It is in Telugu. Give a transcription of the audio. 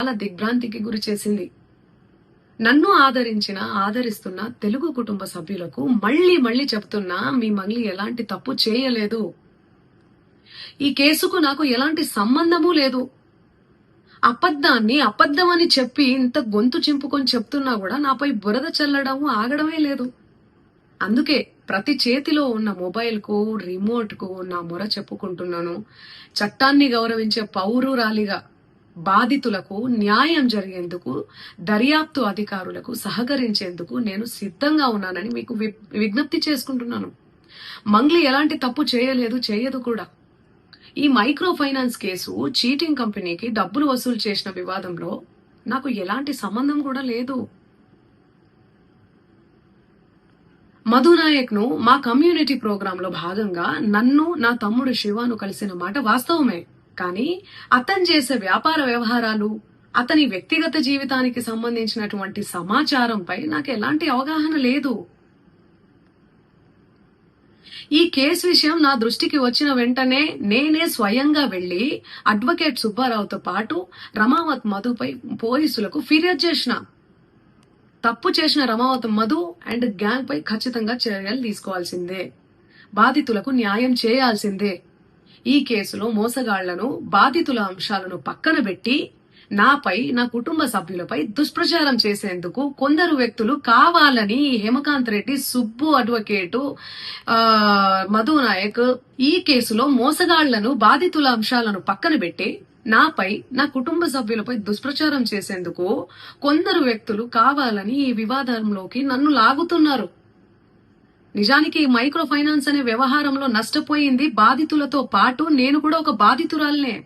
చాలా దిగ్భ్రాంతికి గురి చేసింది. నన్ను ఆదరిస్తున్న తెలుగు కుటుంబ సభ్యులకు మళ్ళీ మళ్ళీ చెప్తున్నా, మీ మంగ్లీ ఎలాంటి తప్పు చేయలేదు. ఈ కేసుకు నాకు ఎలాంటి సంబంధమూ లేదు. అబద్ధాన్ని అబద్ధమని చెప్పి ఇంత గొంతు చింపుకొని చెప్తున్నా కూడా నాపై బురద చల్లడం ఆగడమే లేదు. అందుకే ప్రతి చేతిలో ఉన్న మొబైల్ కు రిమోట్ కు నా మొర చెప్పుకుంటున్నాను. చట్టాన్ని గౌరవించే పౌరురాలిగా బాధితులకు న్యాయం జరిగేందుకు, దర్యాప్తు అధికారులకు సహకరించేందుకు నేను సిద్ధంగా ఉన్నానని మీకు విజ్ఞప్తి చేసుకుంటున్నాను. మంగ్లీ ఎలాంటి తప్పు చేయలేదు, చేయదు కూడా. ఈ మైక్రో ఫైనాన్స్ కేసు చీటింగ్ కంపెనీకి డబ్బులు వసూలు చేసిన వివాదంలో నాకు ఎలాంటి సంబంధం కూడా లేదు. మధునాయక్ ను మా కమ్యూనిటీ ప్రోగ్రామ్ లో భాగంగా నన్ను, నా తమ్ముడు శివాను కలిసిన మాట వాస్తవమే. కానీ అతను చేసే వ్యాపార వ్యవహారాలు, అతని వ్యక్తిగత జీవితానికి సంబంధించినటువంటి సమాచారంపై నాకు ఎలాంటి అవగాహన లేదు. ఈ కేసు విషయం నా దృష్టికి వచ్చిన వెంటనే నేనే స్వయంగా వెళ్లి అడ్వకేట్ సుబ్బారావుతో పాటు రమావత్ మధుపై పోలీసులకు ఫిర్యాదు చేసిన. తప్పు చేసిన రమావత్ మధు అండ్ గ్యాంగ్ పై ఖచ్చితంగా చర్యలు తీసుకోవాల్సిందే. బాధితులకు న్యాయం చేయాల్సిందే. ఈ కేసులో మోసగాళ్లను, బాధితుల అంశాలను పక్కన పెట్టి నాపై, నా కుటుంబ సభ్యులపై దుష్ప్రచారం చేసేందుకు కొందరు వ్యక్తులు కావాలని హేమకాంత్ రెడ్డి, సుబ్బు అడ్వకేటు, మధు నాయక్ ఈ కేసులో మోసగాళ్లను, బాధితుల అంశాలను పక్కన పెట్టి నాపై, నా కుటుంబ సభ్యులపై దుష్ప్రచారం చేసేందుకు కొందరు వ్యక్తులు కావాలని ఈ వివాదంలోకి నన్ను లాగుతున్నారు. నిజానికి మైక్రో ఫైనాన్స్ అనే వ్యవహారంలో నష్టపోయింది బాధితులతో పాటు నేను కూడా ఒక బాధితురాలనే.